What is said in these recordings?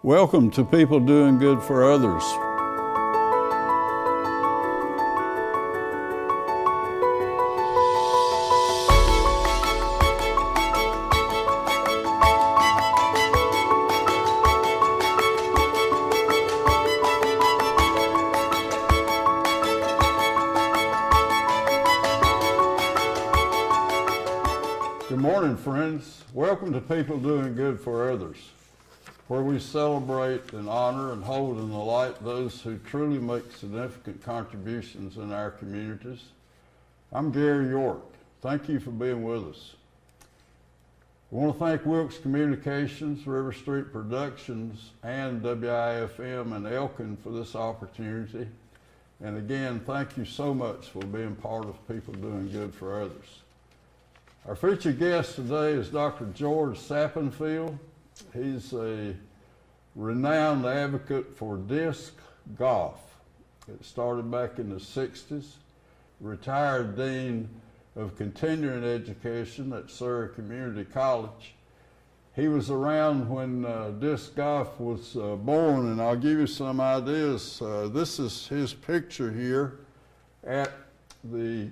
Welcome to People Doing Good for Others. Good morning, friends. Welcome to People Doing Good for Others, where we celebrate and honor and hold in the light those who truly make significant contributions in our communities. I'm Gary York. Thank you for being with us. I want to thank Wilkes Communications, Riverstreet Productions, and WIFM and Elkin for this opportunity. And again, thank you so much for being part of People Doing Good for Others. Our featured guest today is Dr. George Sappenfield. He's a renowned advocate for disc golf. It started back in the 60s. Retired Dean of Continuing Education at Surrey Community College. He was around when disc golf was born, and I'll give you some ideas. This is his picture here at the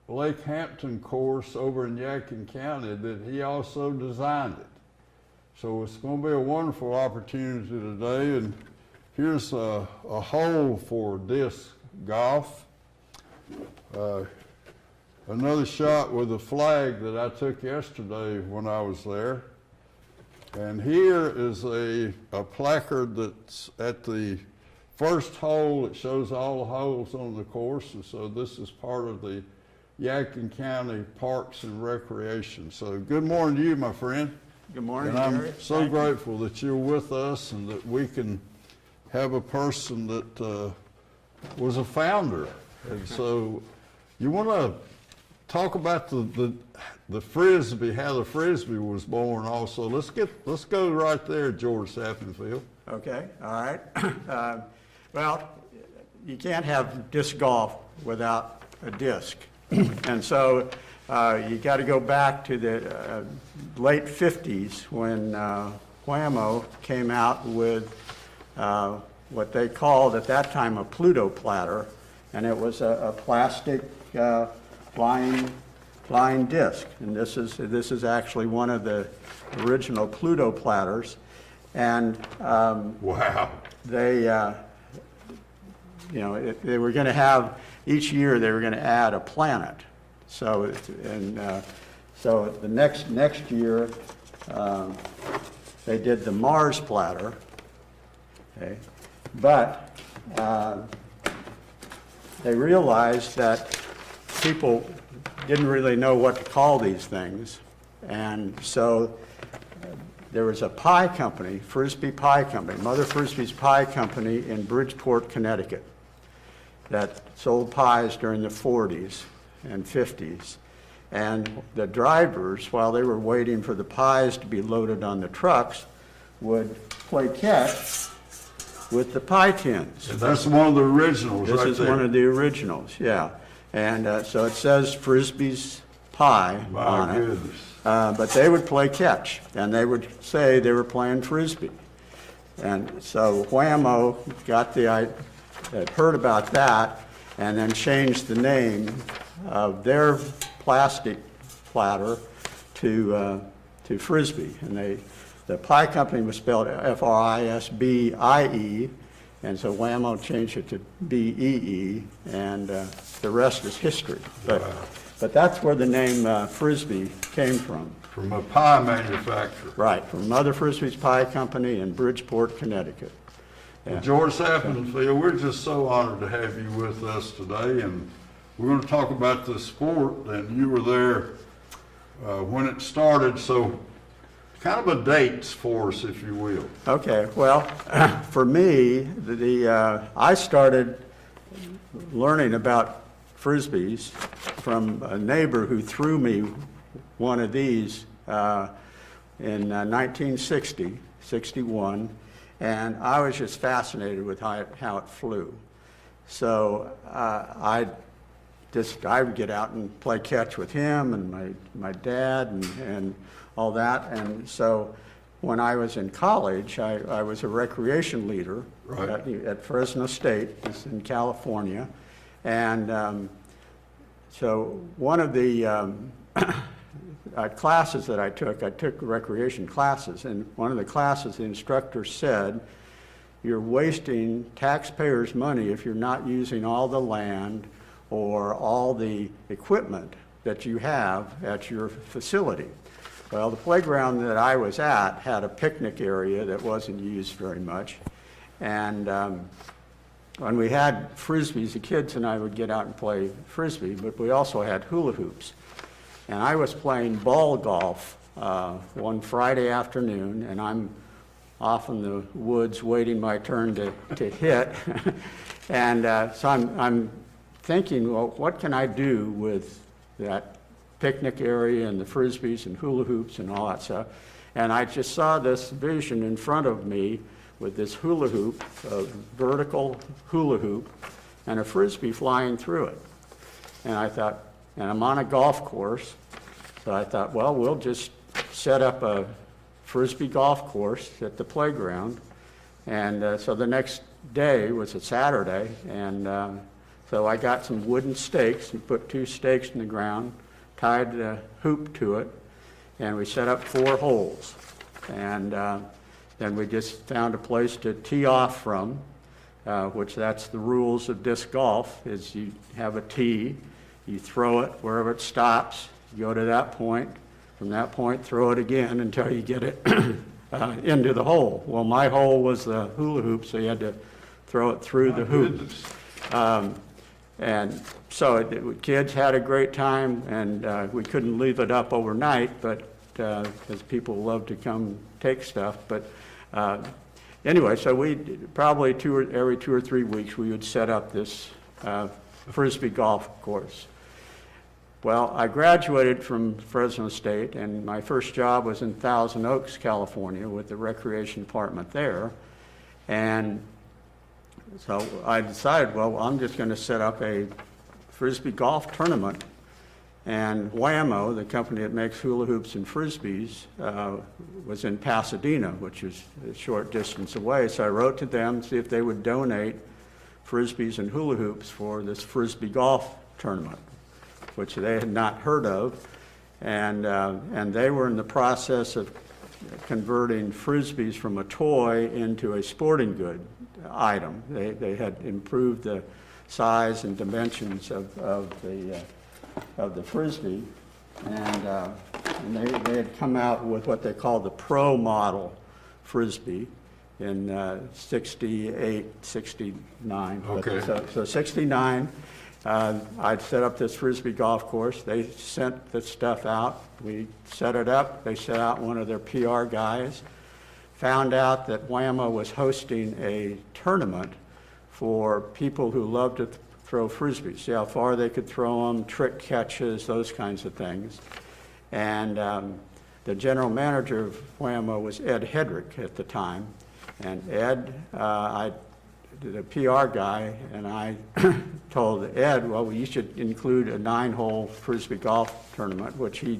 Lake Hampton course over in Yadkin County that he also designed it. So it's going to be a wonderful opportunity today, and here's a hole for disc golf. Another shot with a flag that I took yesterday when I was there. And here is a placard that's at the first hole. It shows all the holes on the course, and so this is part of the Yadkin County Parks and Recreation. So good morning to you, my friend. Good morning, and I'm Gary. so grateful that you're with us and that we can have a person that was a founder. And so you want to talk about the Frisbee, how the Frisbee was born also. Let's go right there, George Sappenfield. Okay, all right. Well, you can't have disc golf without a disc. And so you got to go back to the late 50s when Wham-O came out with what they called at that time a Pluto platter, and it was a plastic flying disc. And this is actually one of the original Pluto platters. And wow, they they were going to have each year they were going to add a planet. So so the next year they did the Mars platter. Okay, but they realized that people didn't really know what to call these things, and so there was a pie company, Frisbee Pie Company, Mother Frisbee's Pie Company in Bridgeport, Connecticut, that sold pies during the 40s and 50s. And the drivers, while they were waiting for the pies to be loaded on the trucks, would play catch with the pie tins. And that's one of the originals This right is there. one of the originals, yeah. And so it says Frisbee's Pie on it. Goodness. But they would play catch, and they would say they were playing Frisbee. And so Wham-O had heard about that, and then changed the name of their plastic platter to Frisbee. And the pie company was spelled Frisbie, and so Wham-O changed it to BEE, and the rest is history. But that's where the name Frisbee came from. From a pie manufacturer. Right, from Mother Frisbee's Pie Company in Bridgeport, Connecticut. Yeah. Well, George Sappenfield, we're just so honored to have you with us today, and we're going to talk about the sport, and you were there when it started, so kind of a dates for us, if you will. Okay, well, for me, I started learning about Frisbees from a neighbor who threw me one of these in 1960, 61, and I was just fascinated with how it flew. So I would get out and play catch with him and my dad and all that. And so when I was in college, I was a recreation leader Right. at Fresno State, it's in California. And so one of the classes that I took recreation classes, and one of the classes, the instructor said, you're wasting taxpayers' money if you're not using all the land or all the equipment that you have at your facility. Well, the playground that I was at had a picnic area that wasn't used very much. And when we had Frisbees, the kids and I would get out and play Frisbee, but we also had hula hoops. And I was playing ball golf one Friday afternoon, and I'm off in the woods waiting my turn to hit. And so I'm thinking, well, what can I do with that picnic area and the Frisbees and hula hoops and all that stuff? And I just saw this vision in front of me with this hula hoop, a vertical hula hoop, and a Frisbee flying through it. And I thought, and I'm on a golf course, so I thought, well, we'll just set up a Frisbee golf course at the playground. And so the next day was a Saturday, and so I got some wooden stakes and put 2 stakes in the ground, tied the hoop to it, and we set up 4 holes. And then we just found a place to tee off from, which that's the rules of disc golf, is you have a tee, you throw it wherever it stops, you go to that point, from that point throw it again until you get it into the hole. Well, my hole was the hula hoop, so you had to throw it through the hoop. And so kids had a great time, and we couldn't leave it up overnight, but because people love to come take stuff. But anyway, so we probably every 2 or 3 weeks we would set up this Frisbee golf course. Well, I graduated from Fresno State, and my first job was in Thousand Oaks, California, with the recreation department there. And so I decided, well, I'm just going to set up a Frisbee golf tournament. And Whammo, the company that makes hula hoops and Frisbees, was in Pasadena, which is a short distance away. So I wrote to them to see if they would donate Frisbees and hula hoops for this Frisbee golf tournament, which they had not heard of. And they were in the process of converting Frisbees from a toy into a sporting good item. They had improved the size and dimensions of the Frisbee, and they had come out with what they call the Pro model Frisbee in 68, 69. Okay. So 69, I'd set up this Frisbee golf course. They sent the stuff out. We set it up. They sent out one of their PR guys. Found out that Whammo was hosting a tournament for people who loved to throw Frisbees, see how far they could throw them, trick catches, those kinds of things. And the general manager of Whammo was Ed Hedrick at the time. And Ed, the PR guy, and I told Ed, well, you should include a 9-hole Frisbee golf tournament, which he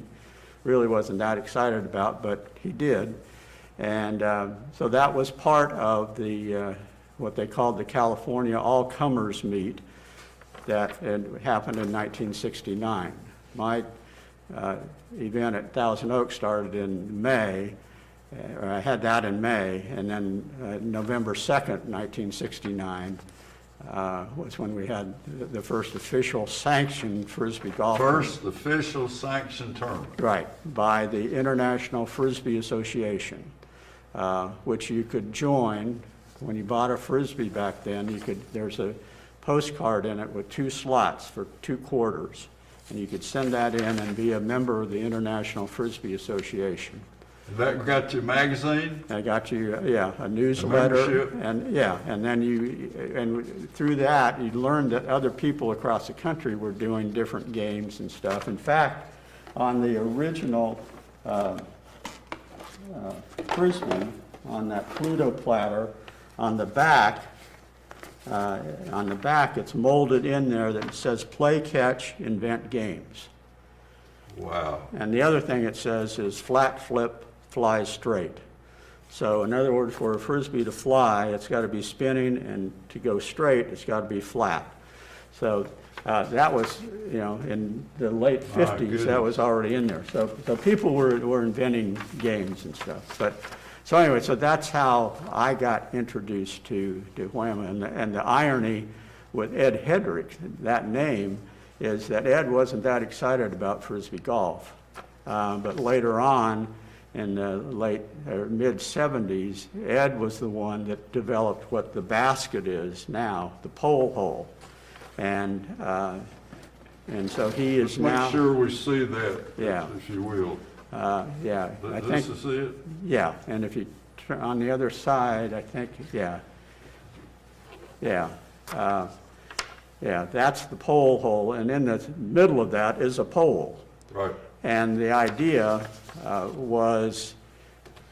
really wasn't that excited about, but he did. And so that was part of the what they called the California All-Comers Meet that had happened in 1969. My event at Thousand Oaks started in May, or I had that in May, and then November 2nd, 1969 was when we had the first official sanctioned Frisbee golf tournament. First official sanctioned tournament. Right, by the International Frisbee Association, which you could join. When you bought a Frisbee back then, there's a postcard in it with 2 slots for 2 quarters, and you could send that in and be a member of the International Frisbee Association. That got you a magazine? I got you, a newsletter, and then through that you learned that other people across the country were doing different games and stuff. In fact, on the original Frisbee, on that Pluto platter, on the back it's molded in there that says play, catch, invent games. Wow. And the other thing it says is flat, flip, fly straight. So in other words, for a Frisbee to fly, it's got to be spinning, and to go straight, it's got to be flat. So that was, in the late 50s, that was already in there. So people were inventing games and stuff. So anyway, so that's how I got introduced to Wham. And the irony with Ed Hedrick, that name, is that Ed wasn't that excited about Frisbee golf. But later on, in the late or mid-70s, Ed was the one that developed what the basket is now, the pole hole. And so he is now... Make sure we see that, yeah, if you will. Yeah. This is it? Yeah, and if you turn on the other side, I think, yeah. Yeah. That's the pole hole, and in the middle of that is a pole. Right. And the idea was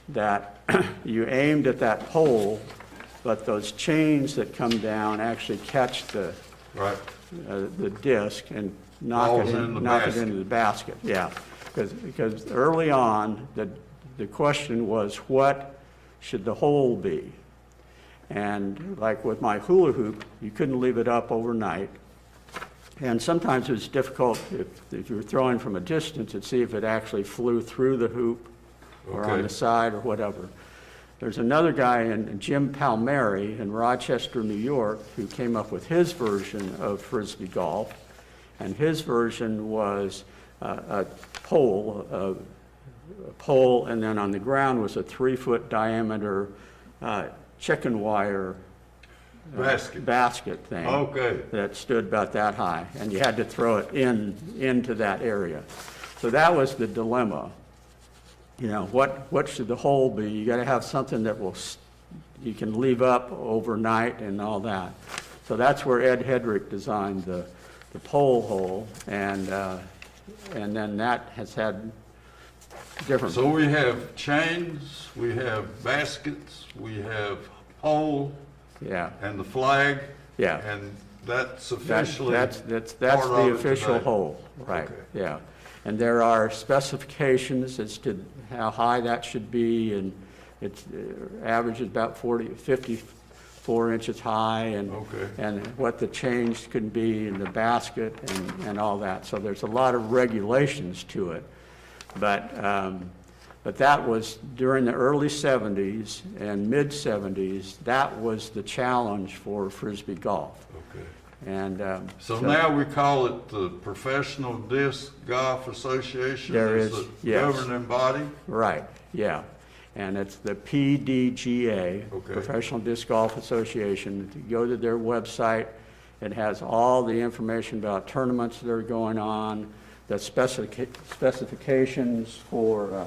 that you aimed at that pole, but those chains that come down actually catch the disc and knock it into the basket. Yeah, because early on the question was, what should the hole be? And like with my hula hoop, you couldn't leave it up overnight. And sometimes it was difficult if you were throwing from a distance to see if it actually flew through the hoop or on the side or whatever. There's another guy, Jim Palmieri, in Rochester, New York, who came up with his version of Frisbee golf. And his version was a pole, and then on the ground was a 3-foot diameter chicken wire basket thing that stood about that high, and you had to throw it into that area. So that was the dilemma. What should the hole be? You got to have something that you can leave up overnight and all that. So that's where Ed Hedrick designed the pole hole, and then that has had different. So we have chains, we have baskets, we have pole. Yeah. And the flag. Yeah. And that's officially that's the official hole, right? Okay. Yeah. And there are specifications as to how high that should be, and it averages about 54 inches high, and what the chains could be in the basket and all that. So there's a lot of regulations to it, but that was during the early 70s and mid-70s. That was the challenge for Frisbee golf. Okay. And so now we call it the Professional Disc Golf Association. There is the yes. governing body. Right. Yeah. And it's the PDGA, Professional Disc Golf Association. If you go to their website, it has all the information about tournaments that are going on, the specifications for.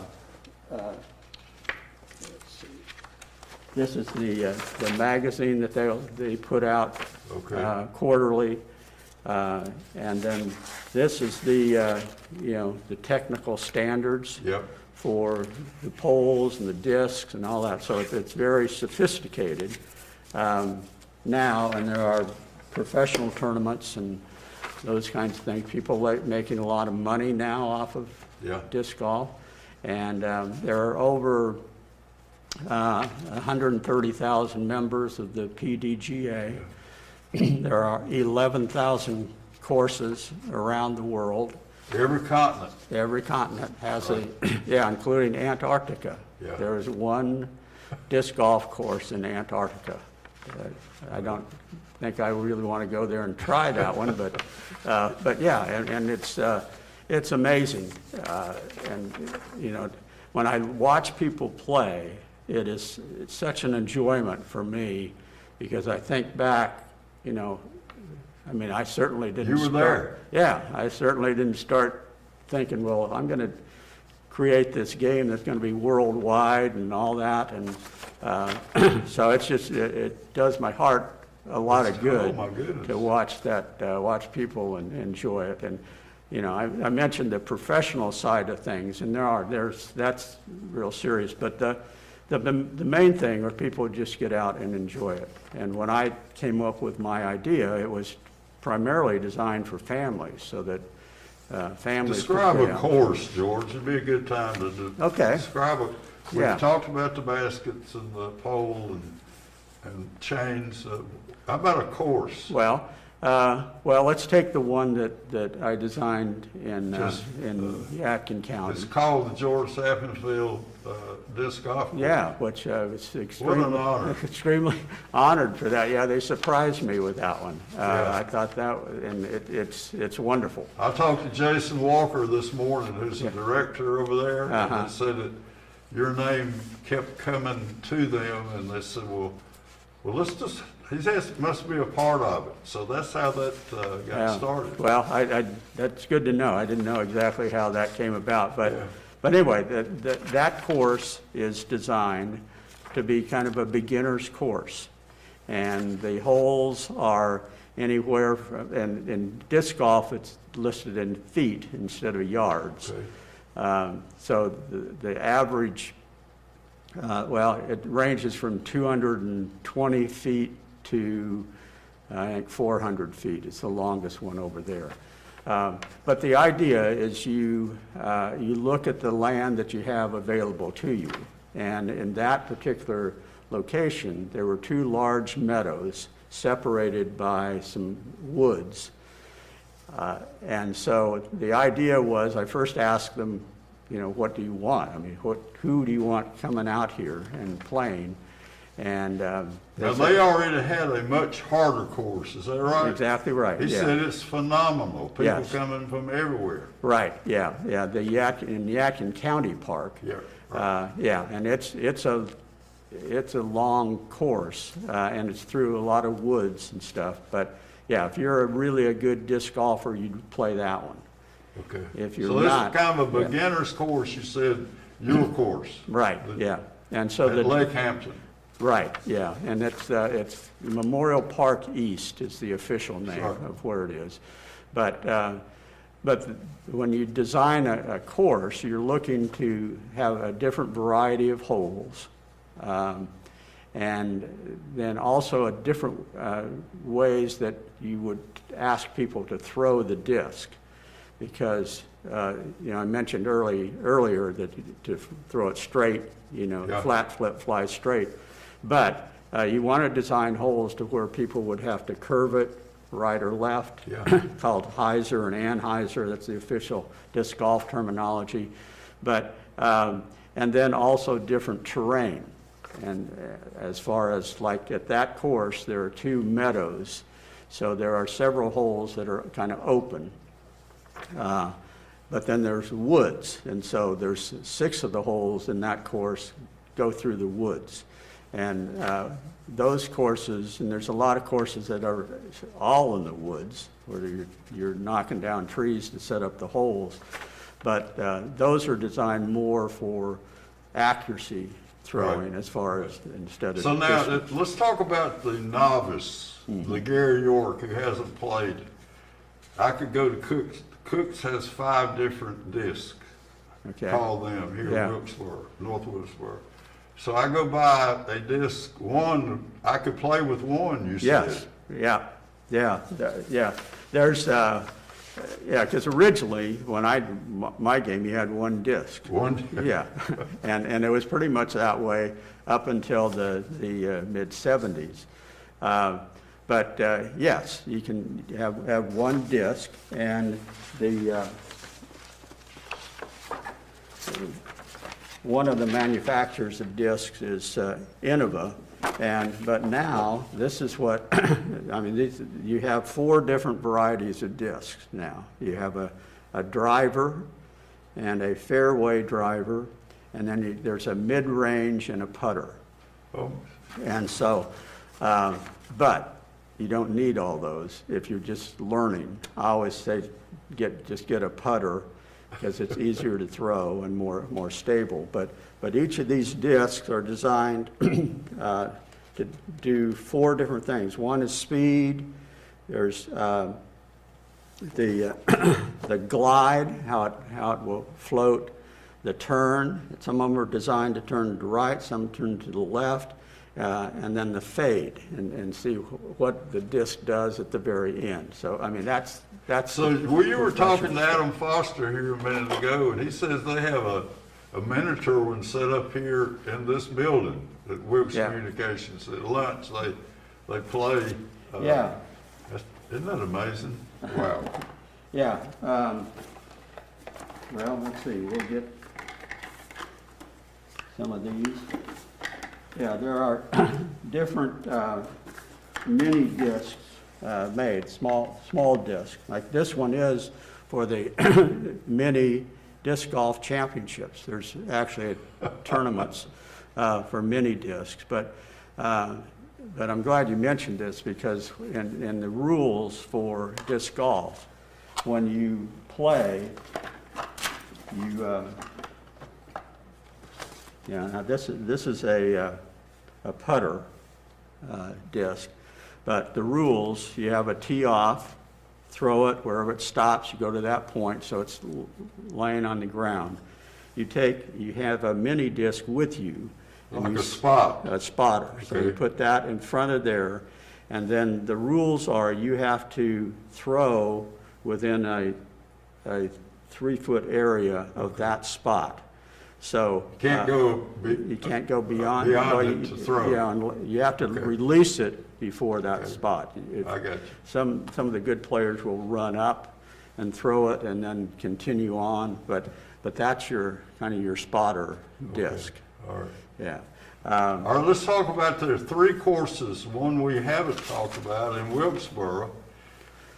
This is the magazine that they put out quarterly, and then this is the the technical standards for the poles and the discs and all that. So it's very sophisticated now, and there are professional tournaments and those kinds of things. People making a lot of money now off of disc golf. And there are over 130,000 members of the PDGA. There are 11,000 courses around the world. Every continent. Every continent has including Antarctica. Yeah. There is one disc golf course in Antarctica. I don't think I really want to go there and try that one, but yeah, and it's amazing, and when I watch people play, it's such an enjoyment for me, because I think back, I certainly didn't. You were there. Yeah, I certainly didn't start thinking, well, I'm going to create this game that's going to be worldwide and all that, and so it's just it does my heart a lot of good to watch watch people and enjoy it. And I mentioned the professional side of things, and that's real serious. But the main thing are people just get out and enjoy it. And when I came up with my idea, it was primarily designed for families, so that families. Describe a course, George. It'd be a good time to describe We Yeah. talked about the baskets and the pole and chains. How about a course? Well, let's take the one that I designed in Yadkin County. It's called the George Sappenfield Disc Golf Course. Yeah, which was extremely, What an honor. extremely honored for that. Yeah, they surprised me with that one. Yeah. I thought that, and it's wonderful. I talked to Jason Walker this morning, who's the director over there, and Uh-huh. they said that your name kept coming to them, and they said, well, let's just, must be a part of it. So that's how that got Yeah. started. Well, that's good to know. I didn't know exactly how that came about, but Yeah. but anyway, that course is designed to be kind of a beginner's course, and the holes are anywhere from, and in disc golf it's listed in feet instead of yards. Okay. So the average, it ranges from 220 feet to, I think, 400 feet. It's the longest one over there. But the idea is you look at the land that you have available to you. And in that particular location, there were two large meadows separated by some woods. And so the idea was, I first asked them, what do you want? I mean, who do you want coming out here and playing? And Now, they already had a much harder course, is that right? exactly right. He yeah. said it's phenomenal. People Yes. coming from everywhere. Right. Yeah. Yeah. The Yadkin County Park. Yeah. Right. Yeah, and it's a long course, and it's through a lot of woods and stuff. But yeah, if you're really a good disc golfer, you'd play that one. Okay. If you're so this not, is kind of a yeah. beginner's course. You said your course. Right. Yeah. And so At Lake Hampton. Right, yeah, and it's Memorial Park East is the official name Sure. of where it is. But when you design a course, you're looking to have a different variety of holes, and then also a different ways that you would ask people to throw the disc, because I mentioned earlier that to throw it straight, Yeah. flat flip fly straight. But you want to design holes to where people would have to curve it right or left, Yeah. called hyzer and anhyzer. That's the official disc golf terminology. But and then also different terrain. And as far as like at that course, there are two meadows, so there are several holes that are kind of open. But then there's woods, and so there's 6 of the holes in that course go through the woods. And those courses, and there's a lot of courses that are all in the woods, where you're knocking down trees to set up the holes. But those are designed more for accuracy throwing, Right. as far as instead of So now distance. let's talk about the novice, Mm-hmm. the Gary York who hasn't played. I could go to Cook's. Cook's has 5 different discs. Okay. Call them here Yeah. in Wilkesboro, North Wilkesboro. So I go buy a disc, one, I could play with one, you said. Yes, yeah. There's, because originally, when my game, you had one disc. One? Yeah, and it was pretty much that way up until the mid-'70s. But yes, you can have one disc, and one of the manufacturers of discs is Innova, but now this is what you have 4 different varieties of discs now. You have a driver and a fairway driver, and then there's a mid-range and a putter. Oh, And so, but you don't need all those if you're just learning. I always say just get a putter, because it's easier to throw and more stable. But each of these discs are designed to do 4 different things. One is speed. There's the glide, how it will float. The turn. Some of them are designed to turn to the right, some turn to the left. And then the fade, and see what the disc does at the very end. So, that's. so you were talking to Adam Foster here a minute ago, and he says they have a miniature one set up here in this building at Wilkes Yeah. Communications. At lunch, they play. Yeah. Isn't that amazing? Wow. Yeah. Well, let's see. We'll get some of these. Yeah, there are different mini discs made, small discs. Like this one is for the mini disc golf championships. There's actually tournaments for mini discs, but I'm glad you mentioned this because in the rules for disc golf, when you play, you now this is a putter disc, but the rules, you have a tee off, throw it wherever it stops, you go to that point so it's laying on the ground. You have a mini disc with you. Like a spot. A spotter. Okay. So you put that in front of there, and then the rules are you have to throw within a 3-foot area of that spot. So you can't go beyond it to throw. Yeah, you have to release it before that spot. I got you. Some of the good players will run up and throw it and then continue on, but that's your kind of your spotter disc. All right. Yeah. All right, let's talk about there are 3 courses. One we haven't talked about in Wilkesboro,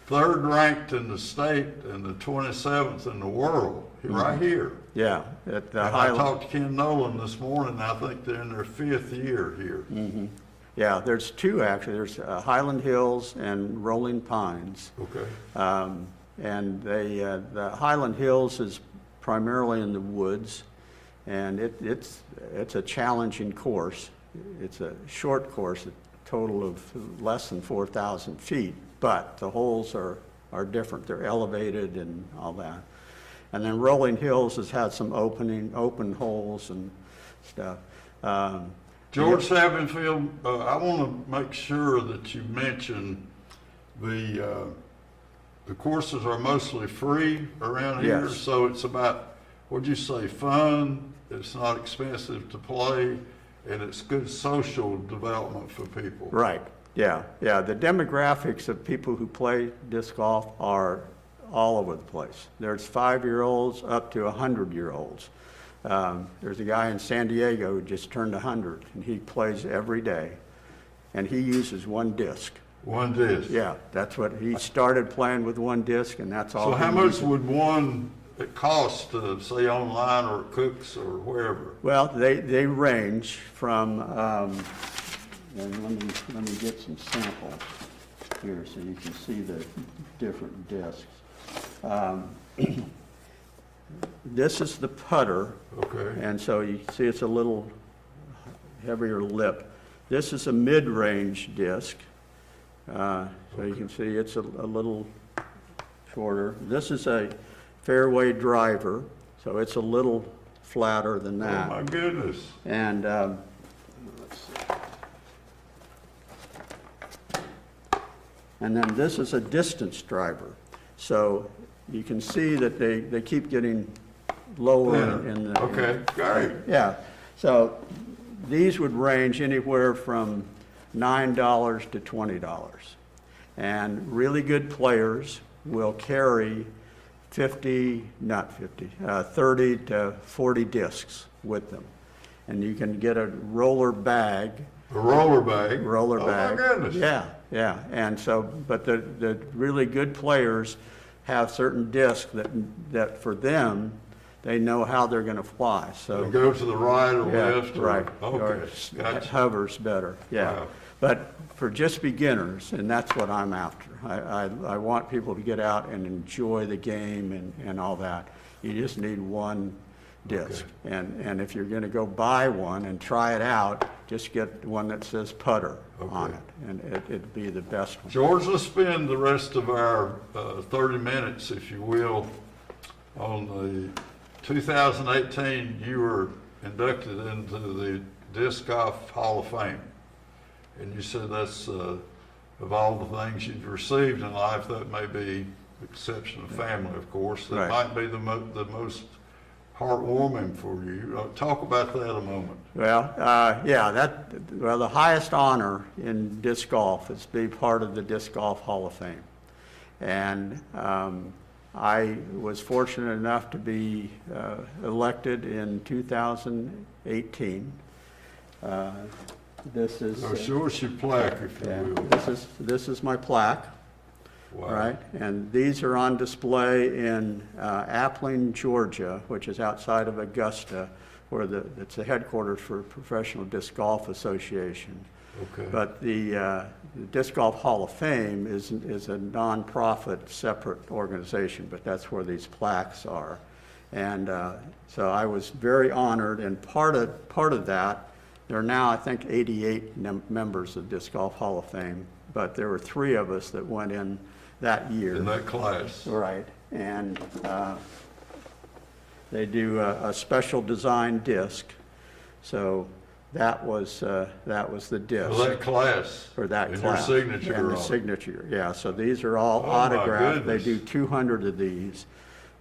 3rd ranked in the state and the 27th in the world, right here. Yeah, at the And Highland. I talked to Ken Nolan this morning. I think they're in their 5th year here. Mm-hmm. Yeah, there's 2 actually. There's Highland Hills and Rolling Pines. Okay. And the Highland Hills is primarily in the woods, and it's a challenging course. It's a short course, a total of less than 4,000 feet, but the holes are different. They're elevated and all that. And then Rolling Hills has had some open holes and stuff. George Sappenfield, I want to make sure that you mention the courses are mostly free around here, Yes. so it's about, what'd you say, fun, it's not expensive to play, and it's good social development for people. Right, yeah. The demographics of people who play disc golf are all over the place. There's 5-year-olds up to 100-year-olds. There's a guy in San Diego who just turned 100, and he plays every day, and he uses 1 disc. 1 disc? Yeah, that's what, he started playing with 1 disc, and that's all. So how he much uses. would one cost, say online or at Cook's or wherever? Well, they range from, and let me get some samples here so you can see the different discs. This is the putter. Okay. And so you see it's a little heavier lip. This is a mid-range disc. So you can see it's a little shorter. This is a fairway driver, so it's a little flatter than that. Oh my goodness. And let's see. And then this is a distance driver. So you can see that they keep getting lower in the. Okay, great. Yeah. So these would range anywhere from $9 to $20. And really good players will carry 30 to 40 discs with them. And you can get a roller bag. A roller bag? Roller bag. Oh my goodness. Yeah. And so, but the really good players have certain discs that for them, they know how they're going to fly. So They go to the right or left? Or, right. Okay, Or gotcha. hovers better. Yeah. Wow. But for just beginners, and that's what I'm after. I want people to get out and enjoy the game and all that. You just need 1 disc. Okay. And if you're going to go buy one and try it out, just get one that says putter on Okay. it, and it'd be the best one. George, let's spend the rest of our 30 minutes, if you will, on the 2018, you were inducted into the Disc Golf Hall of Fame. And you said that's, of all the things you've received in life, that may be, exception of family, of course, that Right. might be the most heartwarming for you. Talk about that a moment. Well, the highest honor in disc golf is to be part of the Disc Golf Hall of Fame. And I was fortunate enough to be elected in 2018. This is So show us your plaque, if you will. this is my plaque. Wow. Right, and these are on display in Appling, Georgia, which is outside of Augusta, where it's the headquarters for Professional Disc Golf Association. Okay. But the Disc Golf Hall of Fame is a nonprofit, separate organization, but that's where these plaques are. And so I was very honored, and part of that, there are now, I think, 88 members of Disc Golf Hall of Fame, but there were 3 of us that went in that year. In that class. Right, and they do a special design disc, so that was the disc. For that class. For that and class. your signature And the on it. signature, yeah, so these are all Oh, my autographed. They goodness. do 200 of these,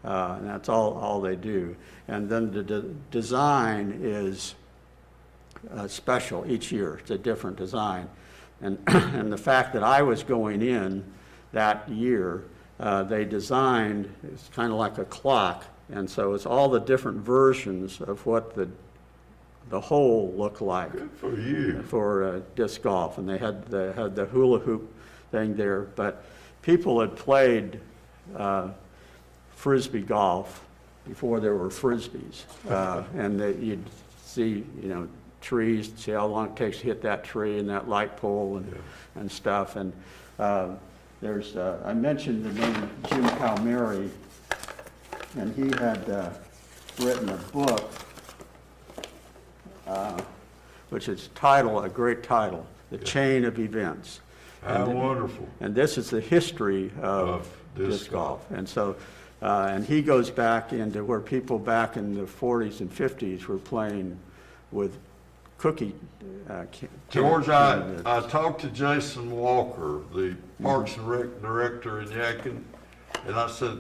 and that's all they do. And then the design is special each year. It's a different design. And, and the fact that I was going in that year, they designed, it's kind of like a clock, and so it's all the different versions of what the hole looked like. Good for you. For disc golf, and they had the hula hoop thing there, but people had played frisbee golf before there were frisbees, and you'd see, trees, see how long it takes to hit that tree and that light pole and stuff. And there's, I mentioned the name Jim Palmieri, and he had written a book, which is a great title, The Chain of Events. How wonderful. And this is the history of disc golf. And so, and he goes back into where people back in the 40s and 50s were playing with cookie. George, I talked to Jason Walker, the Parks and Rec director in Yadkin, and I said,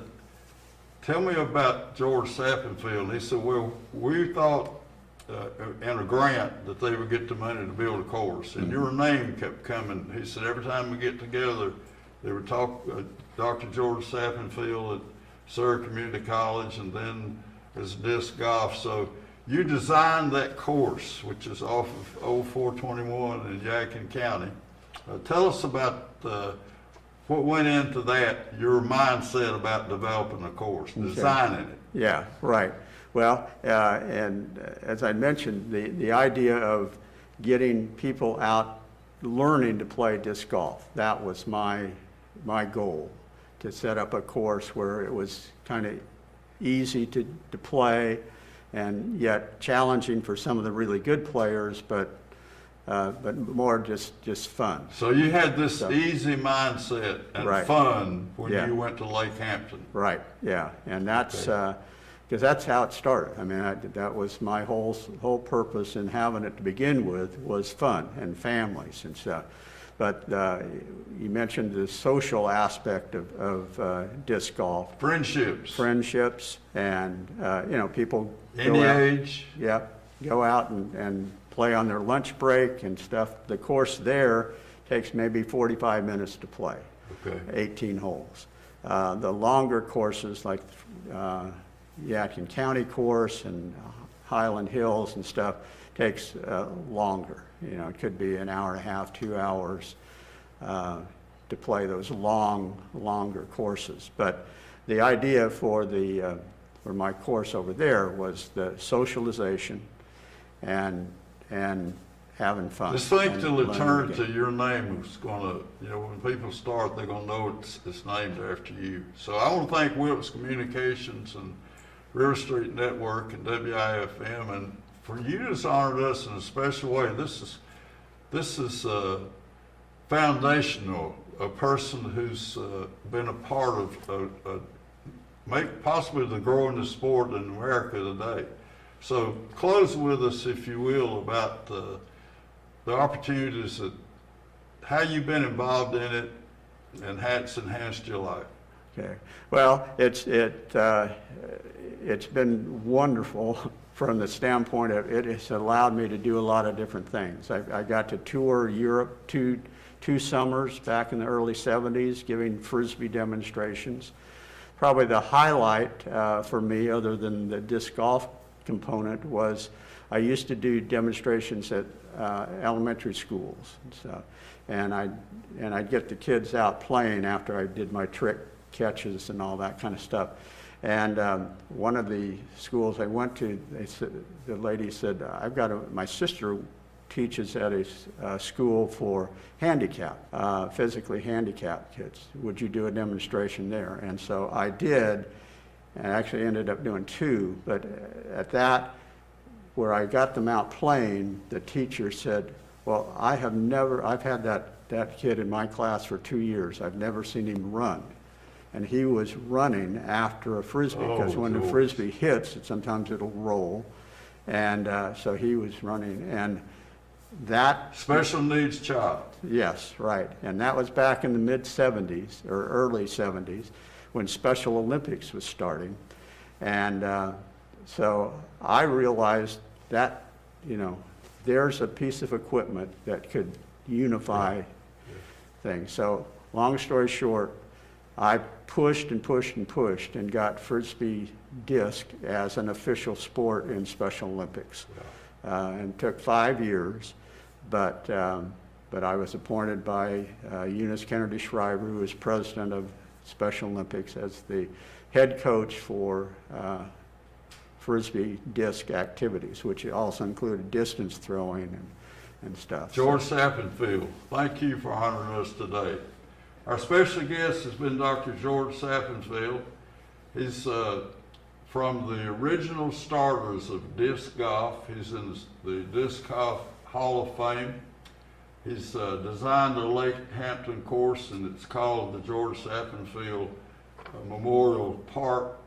tell me about George Sappenfield. And he said, well, we thought in a grant that they would get the money to build a course, and your name kept coming. He said, every time we get together, they would talk, Dr. George Sappenfield at Surrey Community College, and then as disc golf. So you designed that course, which is off of Old 421 in Yadkin County. Tell us about what went into that, your mindset about developing a course, designing it. Yeah, right. Well, and as I mentioned, the idea of getting people out learning to play disc golf, that was my goal, to set up a course where it was kind of easy to play and yet challenging for some of the really good players, but more just fun. So you had this easy mindset and fun when you went to Lake Hampton. Right, yeah, and that's because that's how it started. I mean, that was my whole purpose in having it to begin with, was fun and families and stuff. But you mentioned the social aspect of disc golf. Friendships, and people any age. Yeah, go out and play on their lunch break and stuff. The course there takes maybe 45 minutes to play. Okay. 18 holes. The longer courses like Yadkin County course and Highland Hills and stuff takes longer. It could be an hour and a half, 2 hours to play those longer courses. But the idea for my course over there was the socialization and having fun. Just think till it turns to your name is going to, when people start, they're going to know it's named after you. So I want to thank Wilkes Communications and Riverstreet Network and WIFM, and for you to honor us in a special way. This is foundational. A person who's been a part of possibly the growing the sport in America today. So close with us, if you will, about the opportunities how you've been involved in it and how it's enhanced your life. Okay. Well, it's been wonderful from the standpoint of it has allowed me to do a lot of different things. I got to tour Europe two summers back in the early 70s, giving Frisbee demonstrations. Probably the highlight for me, other than the disc golf component, was I used to do demonstrations at elementary schools. And I'd get the kids out playing after I did my trick catches and all that kind of stuff. And one of the schools I went to, the lady said, my sister teaches at a school for physically handicapped kids. Would you do a demonstration there? And so I did, and I actually ended up doing two. But at that, where I got them out playing, the teacher said, well, I've had that kid in my class for 2 years. I've never seen him run. And he was running after a Frisbee, because when the Frisbee hits, sometimes it'll roll. And so he was running. And that... Special needs child. Yes, right. And that was back in the mid-'70s, or early 70s, when Special Olympics was starting. And so I realized that, there's a piece of equipment that could unify things. So long story short, I pushed and pushed and pushed and got Frisbee disc as an official sport in Special Olympics. And it took 5 years, but I was appointed by Eunice Kennedy Shriver, who was president of Special Olympics, as the head coach for Frisbee disc activities, which also included distance throwing and stuff. George Sappenfield, thank you for honoring us today. Our special guest has been Dr. George Sappenfield. He's from the original starters of disc golf. He's in the Disc Golf Hall of Fame. He's designed a Lake Hampton course, and it's called the George Sappenfield Memorial Park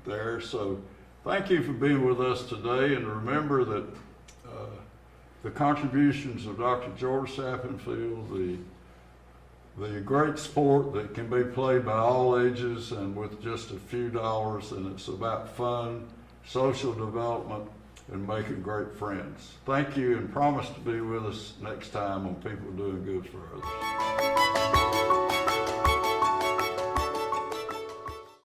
there. So thank you for being with us today, and remember that the contributions of Dr. George Sappenfield, the great sport that can be played by all ages and with just a few dollars, and it's about fun, social development, and making great friends. Thank you, and promise to be with us next time on People Doing Good for Others.